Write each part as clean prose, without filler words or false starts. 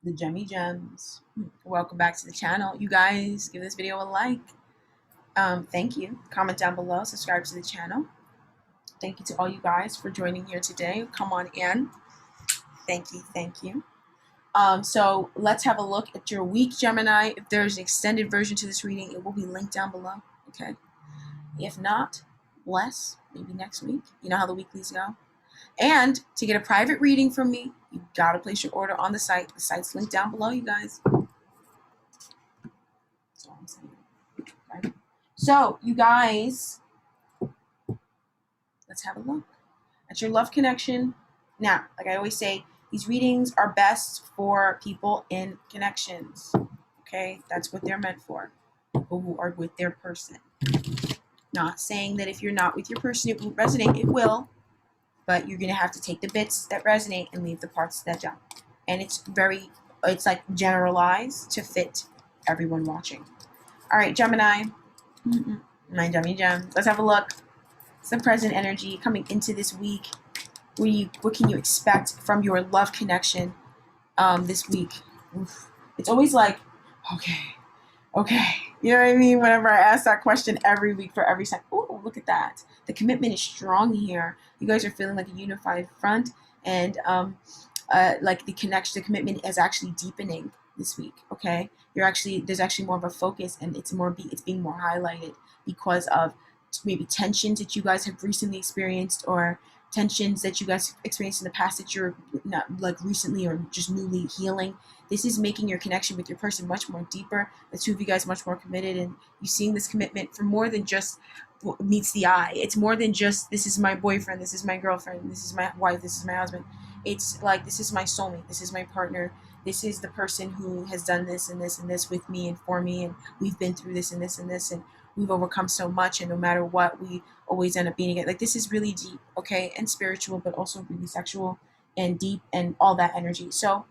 the Gemmy Gems. Welcome back to the channel. You guys, give this video a like. Thank you. Comment down below. Subscribe to the channel. Thank you to all you guys for joining here today. Come on in. Thank you. Thank you. So let's have a look at your week, Gemini. If there's an extended version to this reading, it will be linked down below. Okay. If not, bless. Maybe next week. You know how the weeklies go. And to get a private reading from me, you gotta place your order on the site. The site's linked down below, you guys. That's all I'm saying. Okay. So, you guys, let's have a look at your love connection. Now, like I always say, these readings are best for people in connections. Okay, that's what they're meant for. People who are with their person. Not saying that if you're not with your person, it won't resonate. It will. But you're going to have to take the bits that resonate and leave the parts that don't. And it's like generalized to fit everyone watching. All right, Gemini, my Gemmy Gem. Let's have a look. It's the present energy coming into this week. What can you expect from your love connection this week? Oof. It's always like, okay. You know what I mean? Whenever I ask that question every week for every second. Oh, look at that. The commitment is strong here. You guys are feeling like a unified front, and like the commitment is actually deepening this week. Okay, there's actually more of a focus, and it's being more highlighted because of maybe tensions that you guys have recently experienced, or tensions that you guys experienced in the past that you're not like recently or just newly healing. This is making your connection with your person much more deeper. The two of you guys much more committed, and you seeing this commitment for more than just what meets the eye. It's more than just, this is my boyfriend, this is my girlfriend, this is my wife, this is my husband. It's like, this is my soulmate, this is my partner, this is the person who has done this and this and this with me and for me, and we've been through this and this and this, and we've overcome so much, and no matter what, we always end up being together. Like, this is really deep, okay, and spiritual, but also really sexual and deep and all that energy. So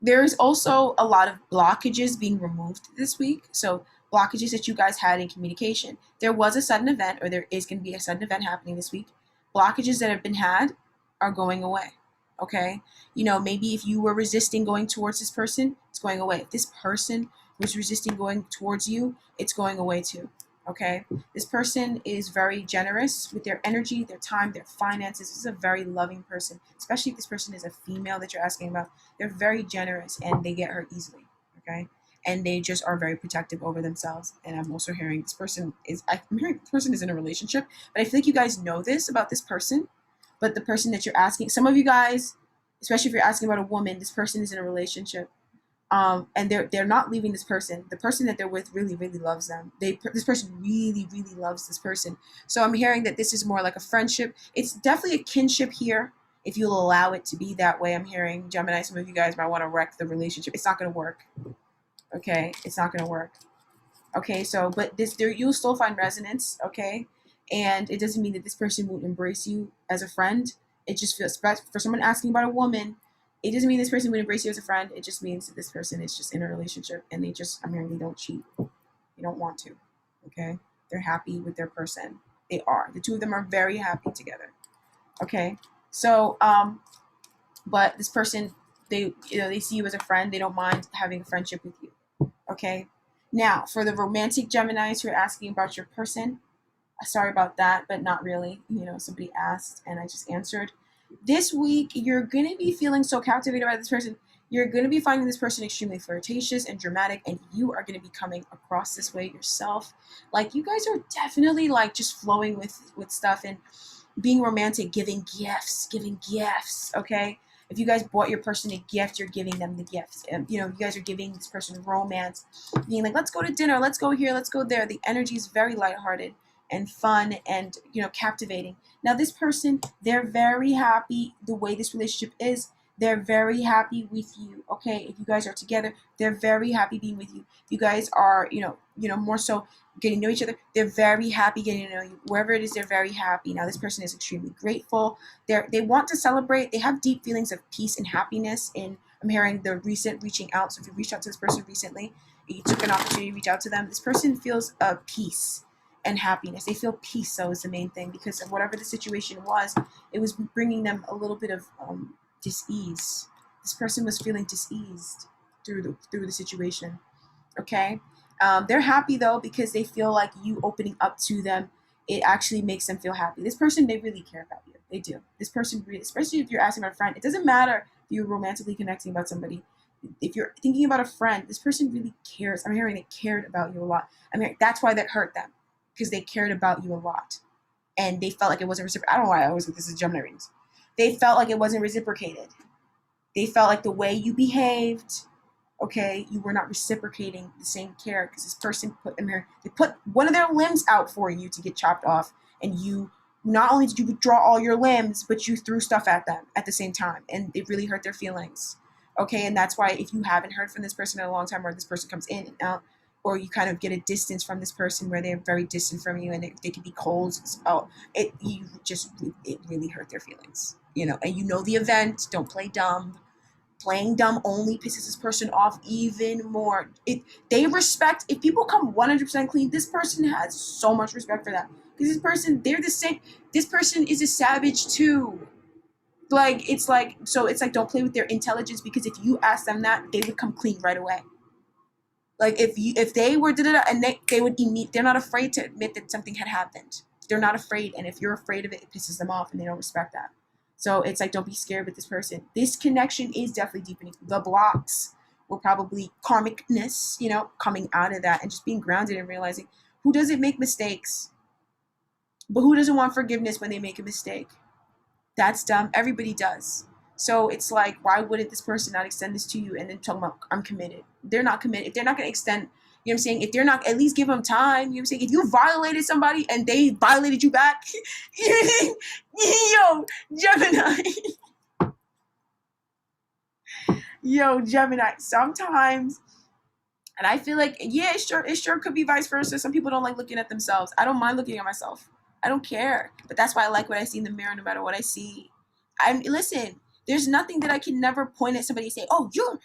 there's also a lot of blockages being removed this week. So blockages that you guys had in communication. There was a sudden event, or there is going to be a sudden event happening this week. Blockages that have been had are going away. Okay? You know, maybe if you were resisting going towards this person, it's going away. If this person was resisting going towards you, it's going away too. Okay? This person is very generous with their energy, their time, their finances. This is a very loving person, especially if this person is a female that you're asking about. They're very generous, and they get hurt easily. Okay? And they just are very protective over themselves. And I'm also hearing I'm hearing this person is in a relationship, but I feel like you guys know this about this person. But the person that you're asking, some of you guys, especially if you're asking about a woman, this person is in a relationship. And they're not leaving this person. The person that they're with really, really loves them. This person really, really loves this person. So I'm hearing that this is more like a friendship. It's definitely a kinship here, if you'll allow it to be that way. I'm hearing, Gemini, some of you guys might want to wreck the relationship. It's not going to work. Okay, it's not going to work. Okay, so but you'll still find resonance. Okay, and it doesn't mean that this person won't embrace you as a friend. It just feels, for someone asking about a woman, it doesn't mean this person would embrace you as a friend. It just means that this person is just in a relationship, and I'm hearing they don't cheat. They don't want to. Okay, they're happy with their person. They are. The two of them are very happy together. Okay, so but this person, they see you as a friend. They don't mind having a friendship with you. Okay. Now, for the romantic Geminis who are asking about your person, sorry about that, but not really. You know, somebody asked and I just answered. This week, you're going to be feeling so captivated by this person. You're going to be finding this person extremely flirtatious and dramatic, and you are going to be coming across this way yourself. Like, you guys are definitely like just flowing with stuff and being romantic, giving gifts, okay? If you guys bought your person a gift, you're giving them the gift. You know, you guys are giving this person romance, being like, let's go to dinner, let's go here, let's go there. The energy is very lighthearted and fun and, you know, captivating. Now, this person, they're very happy the way this relationship is. They're very happy with you, okay? If you guys are together, they're very happy being with you. If you guys are, you know, more so getting to know each other, they're very happy getting to know you. Wherever it is, they're very happy. Now, this person is extremely grateful. They want to celebrate. They have deep feelings of peace and happiness. And I'm hearing the recent reaching out. So if you reached out to this person recently, you took an opportunity to reach out to them, this person feels peace and happiness. They feel peace, so is the main thing, because of whatever the situation was, it was bringing them a little bit of dis-ease. This person was feeling diseased through the situation. Okay. They're happy though because they feel like you opening up to them, it actually makes them feel happy. This person, they really care about you. They do. This person really, especially if you're asking about a friend, it doesn't matter if you're romantically connecting about somebody. If you're thinking about a friend, this person really cares. I'm hearing they cared about you a lot. I'm hearing that's why that hurt them, because they cared about you a lot, and they felt like it wasn't reciprocated. I don't know why I always this is Gemini readings. They felt like it wasn't reciprocated. They felt like the way you behaved, okay, you were not reciprocating the same care, because this person put them here. They put one of their limbs out for you to get chopped off, and you not only did you withdraw all your limbs, but you threw stuff at them at the same time, and it really hurt their feelings. Okay, and that's why if you haven't heard from this person in a long time, or this person comes in and out, or you kind of get a distance from this person where they're very distant from you and they can be cold, it really hurt their feelings, and the event. Don't play dumb. Playing dumb only pisses this person off even more. They respect, if people come 100% clean, this person has so much respect for that, because this person, they're the same. This person is a savage too. It's like don't play with their intelligence, because if you ask them that, they would come clean right away. Like if they were and they would they're not afraid to admit that something had happened. They're not afraid, and if you're afraid of it, it pisses them off, and they don't respect that. So it's like, don't be scared with this person. This connection is definitely deepening. The blocks were probably karmicness, coming out of that and just being grounded and realizing, who doesn't make mistakes? But who doesn't want forgiveness when they make a mistake? That's dumb. Everybody does. So it's like, why wouldn't this person not extend this to you and then talk about, I'm committed? They're not committed. If they're not going to extend, you know what I'm saying? If they're not, at least give them time. You know what I'm saying? If you violated somebody and they violated you back, yo, Gemini. Yo, Gemini. Sometimes, and I feel like, yeah, it sure could be vice versa. Some people don't like looking at themselves. I don't mind looking at myself. I don't care. But that's why I like what I see in the mirror, no matter what I see. Listen, there's nothing that I can never point at somebody and say, oh, you're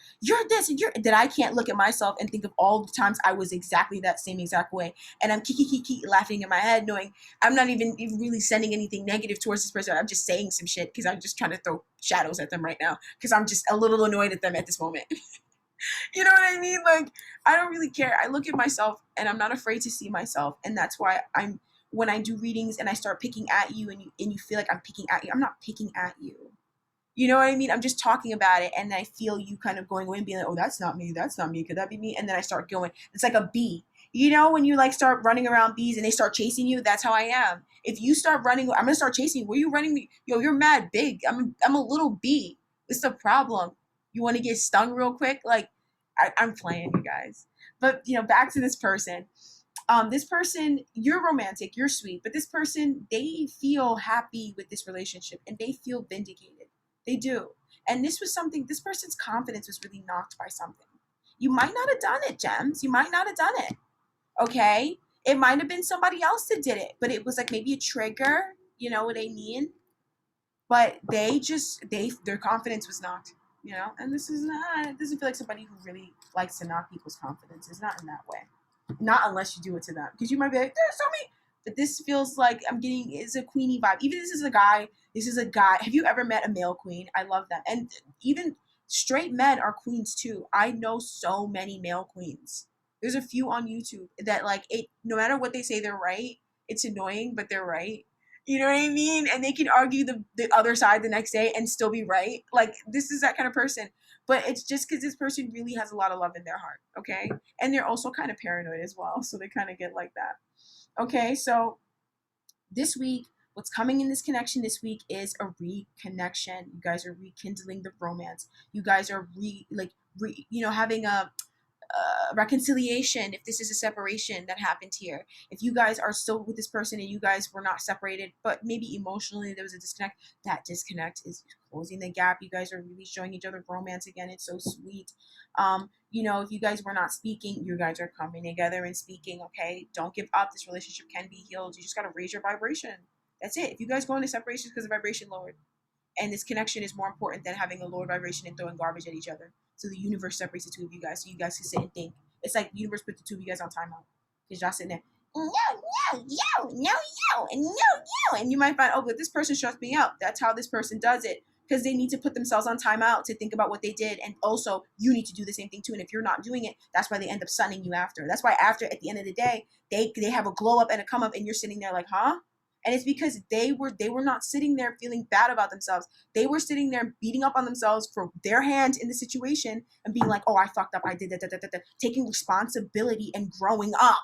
this, and that I can't look at myself and think of all the times I was exactly that same exact way. And I'm kiki laughing in my head, knowing I'm not even really sending anything negative towards this person. I'm just saying some shit because I'm just trying to throw shadows at them right now, because I'm just a little annoyed at them at this moment. You know what I mean? Like, I don't really care. I look at myself and I'm not afraid to see myself. And that's why when I do readings and I start picking at you and you feel like I'm picking at you, I'm not picking at you. You know what I mean? I'm just talking about it, and I feel you kind of going away and being like, oh, that's not me. That's not me. Could that be me? And then I start going. It's like a bee. When you like start running around bees and they start chasing you, that's how I am. If you start running, I'm going to start chasing you. Where are you running me? Yo, you're mad big. I'm a little bee. What's the problem? You want to get stung real quick? Like, I'm playing, you guys. But, back to this person. This person, you're romantic, you're sweet, but this person, they feel happy with this relationship and they feel vindicated. They do. And this person's confidence was really knocked by something. You might not have done it, Gems. You might not have done it. Okay? It might have been somebody else that did it, but it was like maybe a trigger. You know what I mean? But their confidence was knocked. And this is not, it doesn't feel like somebody who really likes to knock people's confidence. It's not in that way. Not unless you do it to them. Because you might be like, there's so many. But this feels like it's a queenie vibe. Even this is a guy. Have you ever met a male queen? I love them. And even straight men are queens too. I know so many male queens. There's a few on YouTube that no matter what they say, they're right. It's annoying, but they're right. You know what I mean? And they can argue the other side the next day and still be right. Like, this is that kind of person. But it's just because this person really has a lot of love in their heart, okay? And they're also kind of paranoid as well, so they kind of get like that. Okay, so this week, what's coming in this connection this week is a reconnection. You guys are rekindling the romance. You guys are having a reconciliation, if this is a separation that happened here. If you guys are still with this person and you guys were not separated, but maybe emotionally there was a disconnect, that disconnect is closing the gap. You guys are really showing each other romance again. It's so sweet. If you guys were not speaking, you guys are coming together and speaking. Okay, don't give up. This relationship can be healed. You just got to raise your vibration. That's it. If you guys go into separation because the vibration lowered, and this connection is more important than having a lowered vibration and throwing garbage at each other. So the universe separates the two of you guys, so you guys can sit and think. It's like the universe put the two of you guys on timeout, because y'all sitting there, no, and you might find, oh, but this person shuts me up. That's how this person does it. because they need to put themselves on timeout to think about what they did. And also, you need to do the same thing too. And if you're not doing it, that's why they end up sunning you after. That's why after, at the end of the day, they have a glow up and a come up, and you're sitting there like, huh? And it's because they were not sitting there feeling bad about themselves. They were sitting there beating up on themselves for their hand in the situation and being like, oh, I fucked up. I did that. Taking responsibility and growing up.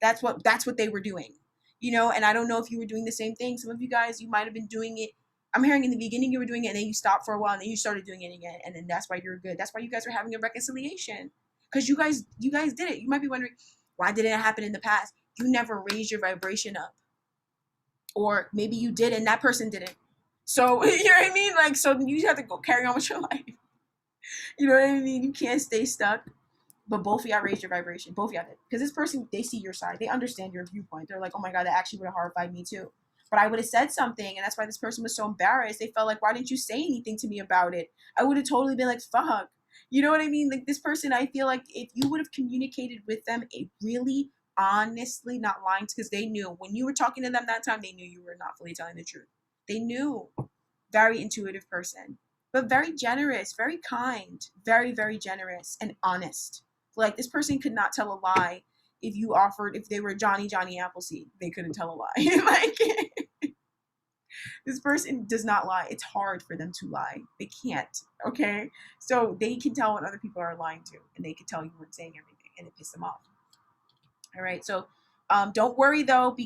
That's what they were doing. And I don't know if you were doing the same thing. Some of you guys, you might have been doing it. I'm hearing in the beginning you were doing it, and then you stopped for a while, and then you started doing it again, and then that's why you're good. That's why you guys are having a reconciliation, because you guys did it. You might be wondering, why didn't it happen in the past? You never raised your vibration up, or maybe you did and that person didn't. So you know what I mean? Like, so you have to go carry on with your life. You know what I mean? You can't stay stuck. But both of y'all raised your vibration. Both of y'all did. Because this person, they see your side. They understand your viewpoint. They're like, oh my God, that actually would have horrified me too. But I would have said something, and that's why this person was so embarrassed. They felt like, why didn't you say anything to me about it? I would have totally been like, fuck. You know what I mean? Like, this person, I feel like if you would have communicated with them, it really, honestly, not lying, because they knew when you were talking to them that time, they knew you were not fully telling the truth. They knew. Very intuitive person, but very generous, very kind, very, very generous and honest. Like, this person could not tell a lie if they were Johnny Appleseed, they couldn't tell a lie. Like, this person does not lie. It's hard for them to lie. They can't. Okay. So they can tell when other people are lying too, and they can tell you weren't saying everything, and it pissed them off. All right. So don't worry though,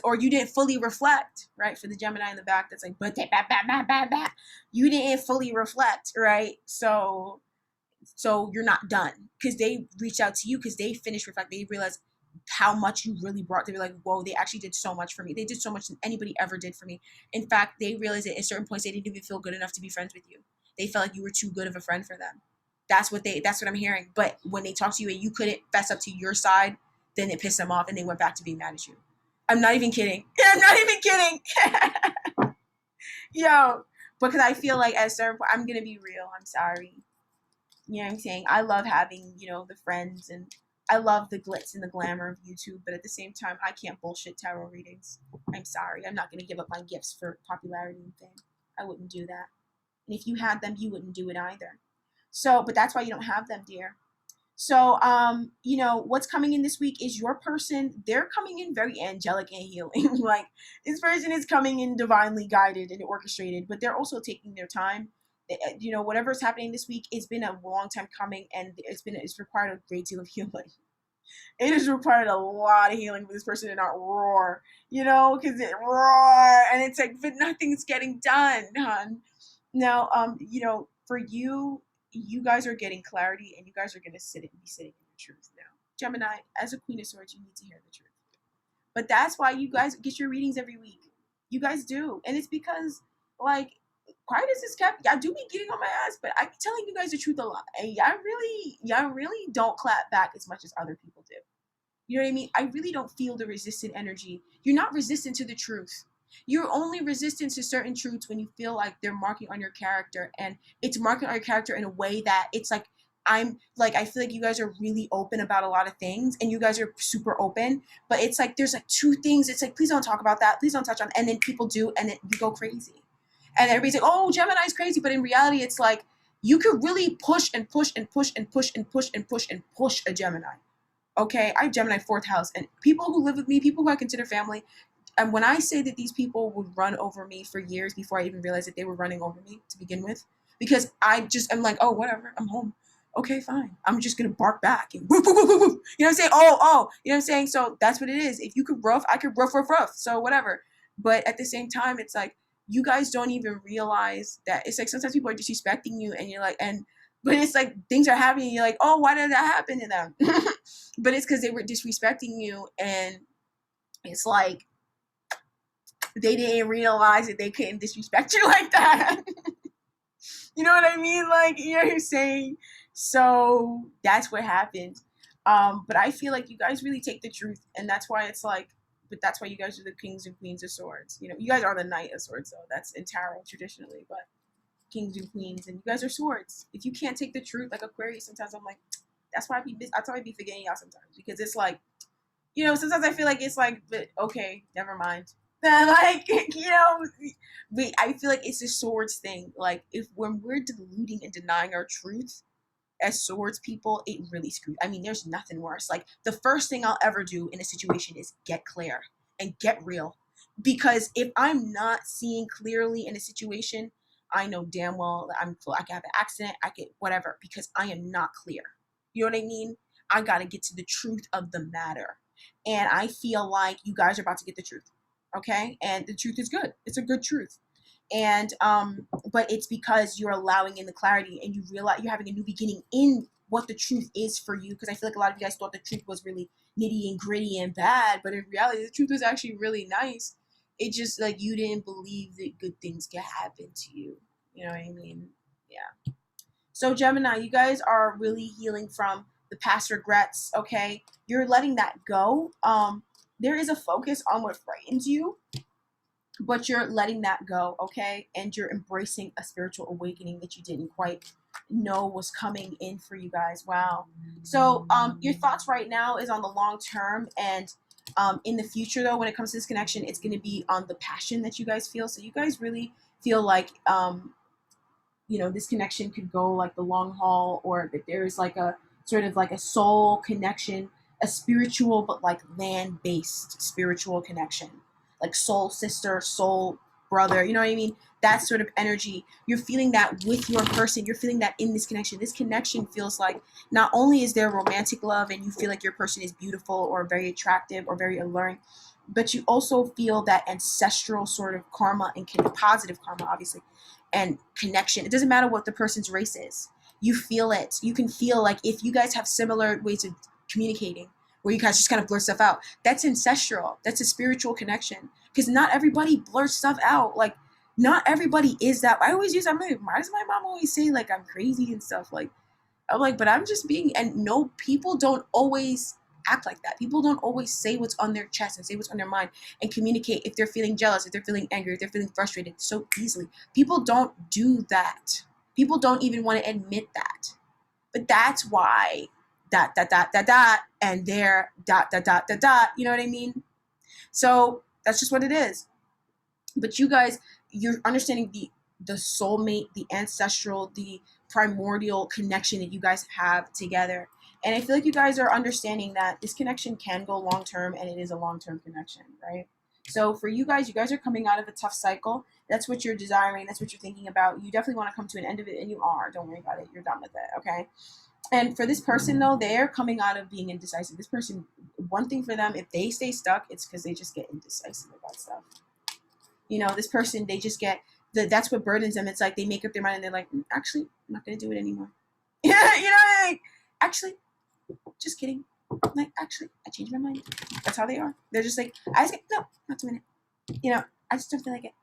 or you didn't fully reflect, right? For the Gemini in the back, that's like, but you didn't fully reflect, right? So you're not done, because they reached out to you, because they finished reflecting. They realized how much you really brought. They were like, whoa, they actually did so much for me. They did so much than anybody ever did for me. In fact, they realized that at certain points they didn't even feel good enough to be friends with you. They felt like you were too good of a friend for them. That's what I'm hearing. But when they talked to you and you couldn't fess up to your side, then it pissed them off and they went back to being mad at you. I'm not even kidding. I'm not even kidding. Yo, because I feel like at a certain point, I'm going to be real. I'm sorry. You know what I'm saying? I love having, the friends, and I love the glitz and the glamour of YouTube, but at the same time, I can't bullshit tarot readings. I'm sorry. I'm not going to give up my gifts for popularity and fame. I wouldn't do that. And if you had them, you wouldn't do it either. So, but that's why you don't have them, dear. So, what's coming in this week is your person. They're coming in very angelic and healing. Like, this person is coming in divinely guided and orchestrated, but they're also taking their time. Whatever is happening this week, it's been a long time coming, and it's required a great deal of healing. It has required a lot of healing for this person to not roar, because it roar, and it's like, but nothing's getting done, hon. Now, for you guys are getting clarity, and you guys are going to be sitting in the truth now. Gemini, as a Queen of Swords, you need to hear the truth. But that's why you guys get your readings every week. You guys do. And it's because, like, quiet as it's kept, y'all do be getting on my ass, but I'm telling you guys the truth a lot. And y'all really don't clap back as much as other people do. You know what I mean? I really don't feel the resistant energy. You're not resistant to the truth. You're only resistant to certain truths when you feel like they're marking on your character, and it's marking on your character in a way that it's like, I feel like you guys are really open about a lot of things, and you guys are super open, but it's like, there's like two things. It's like, please don't talk about that. Please don't touch on it. And then people do, and then you go crazy. And everybody's like, oh, Gemini's crazy. But in reality, it's like, you could really push and push and push and push and push and push and push a Gemini. Okay? I have Gemini 4th house, and people who live with me, people who I consider family, and when I say that these people would run over me for years before I even realized that they were running over me to begin with, because I'm like, oh, whatever, I'm home. Okay, fine. I'm just going to bark back. And woof, woof, woof, woof. You know what I'm saying? Oh. You know what I'm saying? So that's what it is. If you could rough, I could rough. So whatever. But at the same time, it's like, you guys don't even realize that. It's like, sometimes people are disrespecting you, and you're like, but it's like, things are happening, and you're like, oh, why did that happen to them? But it's because they were disrespecting you, and it's like, they didn't realize that they couldn't disrespect you like that. You know what I mean? Like, you know what I'm saying? So that's what happened. But I feel like you guys really take the truth, and that's why it's like, but that's why you guys are the kings and queens of swords. You guys are the knight of swords, though. That's in tarot traditionally, but kings and queens, and you guys are swords. If you can't take the truth, like Aquarius, sometimes I'm like, that's why I be forgetting y'all sometimes, because it's like, sometimes I feel like it's like, but okay, never mind. Like, I feel like it's a swords thing. Like, if when we're deluding and denying our truth as swords people, it really screwed. I mean, there's nothing worse. Like, the first thing I'll ever do in a situation is get clear and get real. Because if I'm not seeing clearly in a situation, I know damn well that I can have an accident, I could whatever, because I am not clear. You know what I mean? I gotta get to the truth of the matter. And I feel like you guys are about to get the truth. Okay? And the truth is good. It's a good truth. And but it's because you're allowing in the clarity and you realize you're having a new beginning in what the truth is for you. Because I feel like a lot of you guys thought the truth was really nitty and gritty and bad, but in reality the truth was actually really nice. It just like you didn't believe that good things could happen to you. You know what I mean? Yeah. So Gemini, you guys are really healing from the past regrets. Okay, you're letting that go. There is a focus on what frightens you, but you're letting that go, okay? And you're embracing a spiritual awakening that you didn't quite know was coming in for you guys. Wow. So your thoughts right now is on the long term, and in the future though, when it comes to this connection, it's going to be on the passion that you guys feel. So you guys really feel like this connection could go like the long haul, or that there's like a sort of like a soul connection, a spiritual but like land-based spiritual connection, like soul sister, soul brother, you know what I mean? That sort of energy. You're feeling that with your person. You're feeling that in this connection. This connection feels like not only is there romantic love and you feel like your person is beautiful or very attractive or very alluring, but you also feel that ancestral sort of karma and positive karma, obviously, and connection. It doesn't matter what the person's race is. You feel it. You can feel like if you guys have similar ways of communicating, where you guys just kind of blurt stuff out, that's ancestral. That's a spiritual connection. Because not everybody blurts stuff out. Like, not everybody is that. I always use, I'm like, why does my mom always say, like, I'm crazy and stuff? Like, I'm like, but I'm just being, and no, people don't always act like that. People don't always say what's on their chest and say what's on their mind and communicate if they're feeling jealous, if they're feeling angry, if they're feeling frustrated so easily. People don't do that. People don't even want to admit that. But that's why dot, dot, dot, dot, dot, and there, dot, dot, dot, dot, dot, you know what I mean? So that's just what it is. But you guys, you're understanding the soulmate, the ancestral, the primordial connection that you guys have together. And I feel like you guys are understanding that this connection can go long term, and it is a long term connection, right? So for you guys are coming out of a tough cycle. That's what you're desiring. That's what you're thinking about. You definitely want to come to an end of it, and you are. Don't worry about it. You're done with it, okay? And for this person, though, they're coming out of being indecisive. This person, one thing for them, if they stay stuck, it's because they just get indecisive about stuff. This person, they just get, that's what burdens them. It's like they make up their mind and they're like, actually, I'm not going to do it anymore. Yeah, like, actually, just kidding. Like, actually, I changed my mind. That's how they are. They're just like, no, not doing it. I just don't feel like it.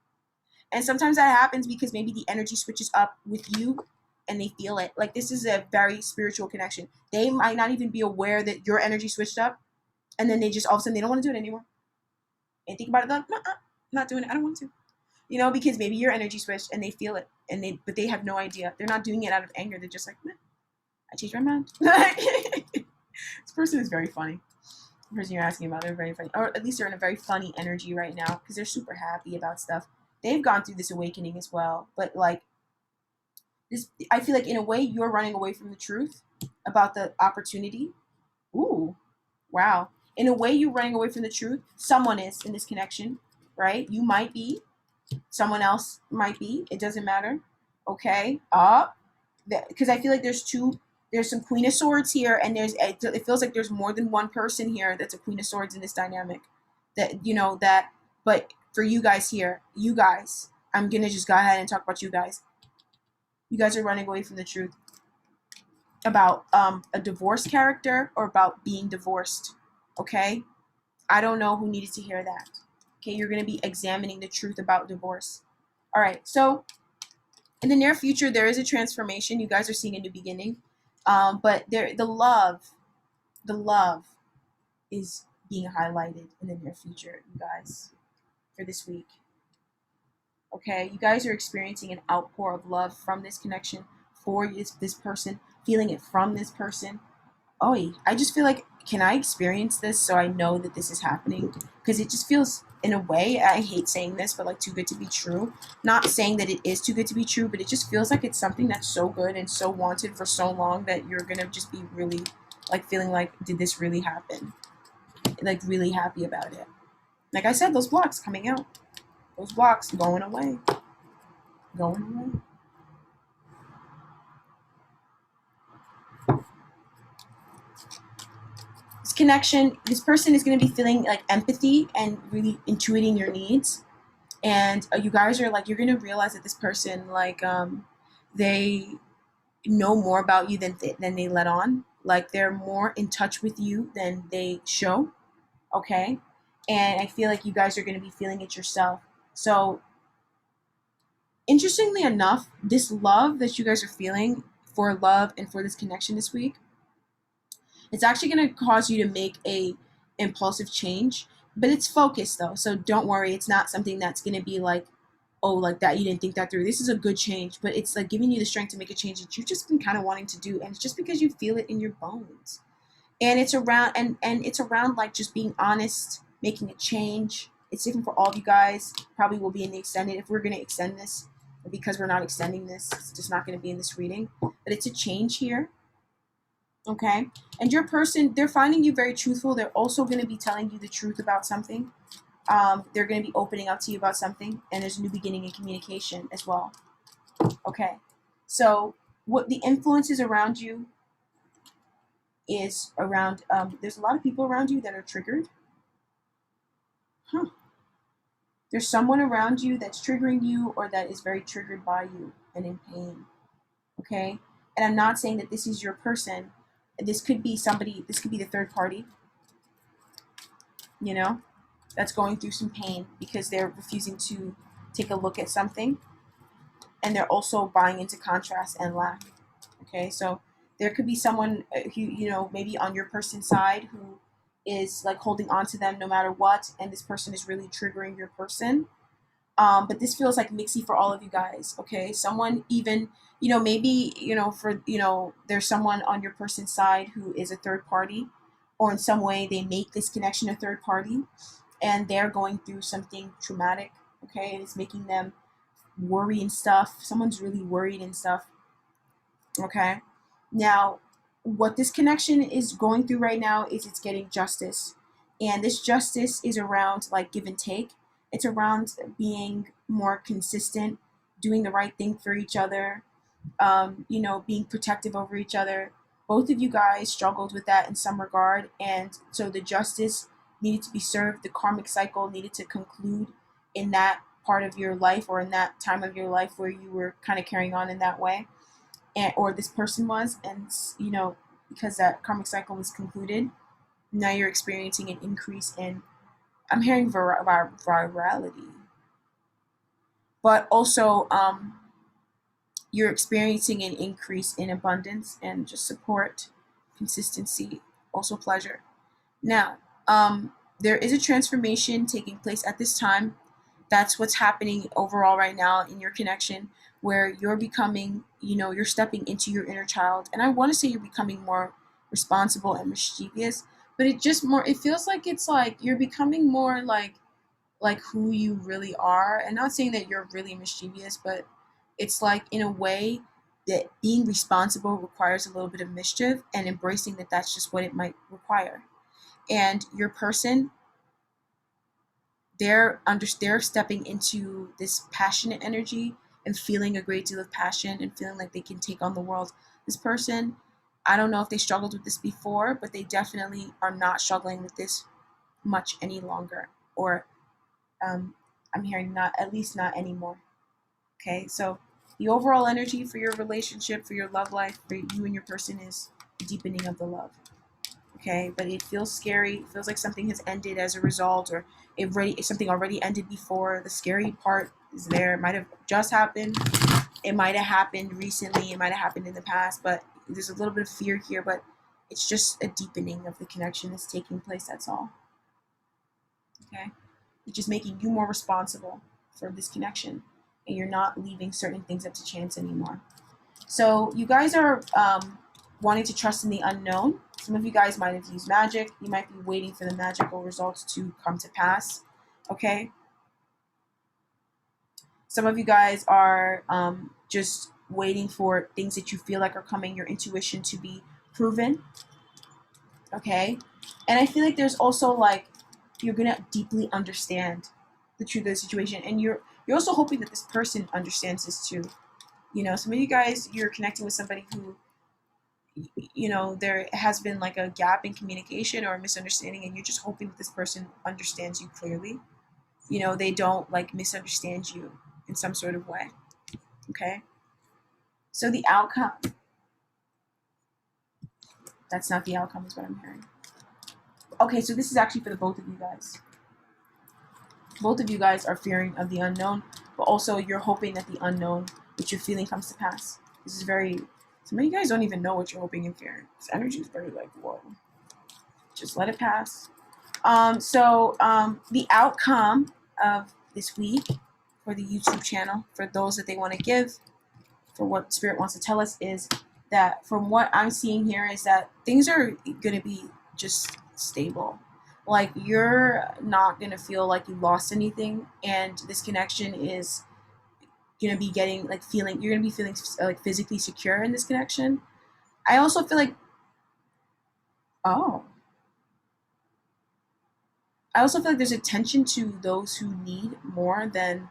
And sometimes that happens because maybe the energy switches up with you and they feel it. Like, this is a very spiritual connection. They might not even be aware that your energy switched up, and then they just all of a sudden they don't want to do it anymore. And think about it, like, I'm not doing it. I don't want to. Because maybe your energy switched and they feel it, but they have no idea. They're not doing it out of anger. They're just like, I changed my mind. This person is very funny. The person you're asking about, they're very funny, or at least they're in a very funny energy right now because they're super happy about stuff. They've gone through this awakening as well, but like this, I feel like in a way you're running away from the truth about the opportunity. Ooh, wow. In a way you're running away from the truth. Someone is in this connection, right? You might be. Someone else might be. It doesn't matter. Okay. Because I feel like there's some Queen of Swords here, and it feels like there's more than one person here that's a Queen of Swords in this dynamic. But for you guys here, I'm going to just go ahead and talk about you guys. You guys are running away from the truth about a divorced character or about being divorced. Okay? I don't know who needed to hear that. Okay, you're going to be examining the truth about divorce. All right, so in the near future, there is a transformation. You guys are seeing a new beginning. But the love is being highlighted in the near future, you guys, for this week. Okay, you guys are experiencing an outpour of love from this connection for this person, feeling it from this person. Oh, I just feel like, can I experience this so I know that this is happening? Because it just feels in a way, I hate saying this, but like too good to be true. Not saying that it is too good to be true, but it just feels like it's something that's so good and so wanted for so long that you're gonna just be really like feeling like, did this really happen? Like really happy about it. Like I said, those blocks coming out, those blocks going away, going away. This connection, this person is going to be feeling like empathy and really intuiting your needs. And you guys are like, you're going to realize that this person, like, they know more about you than they let on. Like they're more in touch with you than they show. Okay. And I feel like you guys are going to be feeling it yourself. So interestingly enough, this love that you guys are feeling for love and for this connection this week, it's actually going to cause you to make a impulsive change, but it's focused though. So don't worry. It's not something that's going to be like, oh, like that, you didn't think that through. This is a good change, but it's like giving you the strength to make a change that you've just been kind of wanting to do. And it's just because you feel it in your bones. And it's around, and it's around like just being honest, making a change. It's different for all of you guys. Probably will be in the extended, if we're going to extend this, because we're not extending this, it's just not going to be in this reading, but it's a change here. Okay. And your person, they're finding you very truthful. They're also going to be telling you the truth about something. They're going to be opening up to you about something, and there's a new beginning in communication as well. Okay. So what the influences around you is around, there's a lot of people around you that are triggered. There's someone around you that's triggering you or that is very triggered by you and in pain. Okay. And I'm not saying that this is your person. This could be somebody, this could be the third party, you know, that's going through some pain because they're refusing to take a look at something, and they're also buying into contrast and lack. Okay, so there could be someone who, you know, maybe on your person's side who is like holding on to them no matter what, and this person is really triggering your person. But this feels like mixy for all of you guys. Okay, someone even, you know, maybe, you know, for, you know, there's someone on your person's side who is a third party, or in some way they make this connection a third party, and they're going through something traumatic. Okay, and it's making them worry and stuff. Someone's really worried and stuff. Okay, now what this connection is going through right now is it's getting justice, and this justice is around like give and take. It's around being more consistent, doing the right thing for each other, you know, being protective over each other. Both of you guys struggled with that in some regard, and so the justice needed to be served. The karmic cycle needed to conclude in that part of your life, or in that time of your life where you were kind of carrying on in that way, and or this person was, and you know, because that karmic cycle was concluded, now you're experiencing an increase in, I'm hearing virality, but also you're experiencing an increase in abundance and just support, consistency, also pleasure. Now, there is a transformation taking place at this time. That's what's happening overall right now in your connection, where you're becoming, you know, you're stepping into your inner child. And I want to say you're becoming more responsible and mischievous, but it just more, it feels like it's like you're becoming more like who you really are. And not saying that you're really mischievous, but it's like in a way that being responsible requires a little bit of mischief, and embracing that that's just what it might require. And your person, they're stepping into this passionate energy and feeling a great deal of passion and feeling like they can take on the world. This person, I don't know if they struggled with this before, but they definitely are not struggling with this much any longer, or I'm hearing not, at least not anymore. Okay, so the overall energy for your relationship, for your love life, for you and your person is deepening of the love. Okay, but it feels scary. It feels like something has ended as a result, or something already ended before. The scary part is there. It might have just happened. It might have happened recently. It might have happened in the past, but there's a little bit of fear here, but it's just a deepening of the connection that's taking place. That's all. Okay, it's just making you more responsible for this connection, and you're not leaving certain things up to chance anymore. So you guys are wanting to trust in the unknown. Some of you guys might have used magic. You might be waiting for the magical results to come to pass. Okay? Some of you guys are just waiting for things that you feel like are coming, your intuition to be proven. Okay? And I feel like there's also like, you're gonna deeply understand the truth of the situation, and you're also hoping that this person understands this too. You know, some of you guys, you're connecting with somebody who, you know, there has been like a gap in communication or a misunderstanding, and you're just hoping that this person understands you clearly. You know, they don't like misunderstand you in some sort of way. Okay? So the outcome, that's not the outcome, is what I'm hearing. Okay, so this is actually for the both of you guys. Both of you guys are fearing of the unknown, but also you're hoping that the unknown, which you're feeling, comes to pass. This is very, some of you guys don't even know what you're hoping and fearing. This energy is very like, whoa. Just let it pass. The outcome of this week for the YouTube channel, for those that they want to give, for what Spirit wants to tell us, is that from what I'm seeing here is that things are going to be just stable. Like, you're not going to feel like you lost anything, and this connection is going to be getting like feeling, you're going to be feeling like physically secure in this connection. I also feel like, oh, I also feel like there's attention to those who need more than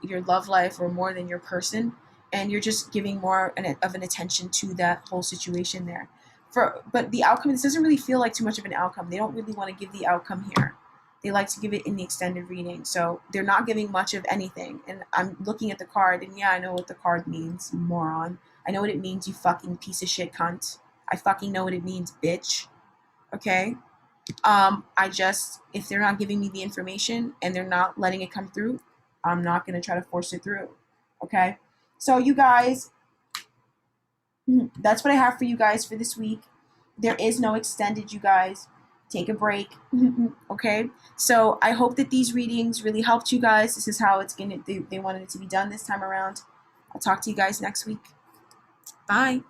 your love life or more than your person, and you're just giving more of an attention to that whole situation there. But the outcome, this doesn't really feel like too much of an outcome. They don't really want to give the outcome here. They like to give it in the extended reading, so they're not giving much of anything. And I'm looking at the card, and yeah, I know what the card means, you moron. I know what it means, you fucking piece of shit cunt. I fucking know what it means, bitch. Okay? If they're not giving me the information and they're not letting it come through, I'm not going to try to force it through. Okay? So, you guys, that's what I have for you guys for this week. There is no extended, you guys. Take a break. Okay? So, I hope that these readings really helped you guys. This is how they wanted it to be done this time around. I'll talk to you guys next week. Bye.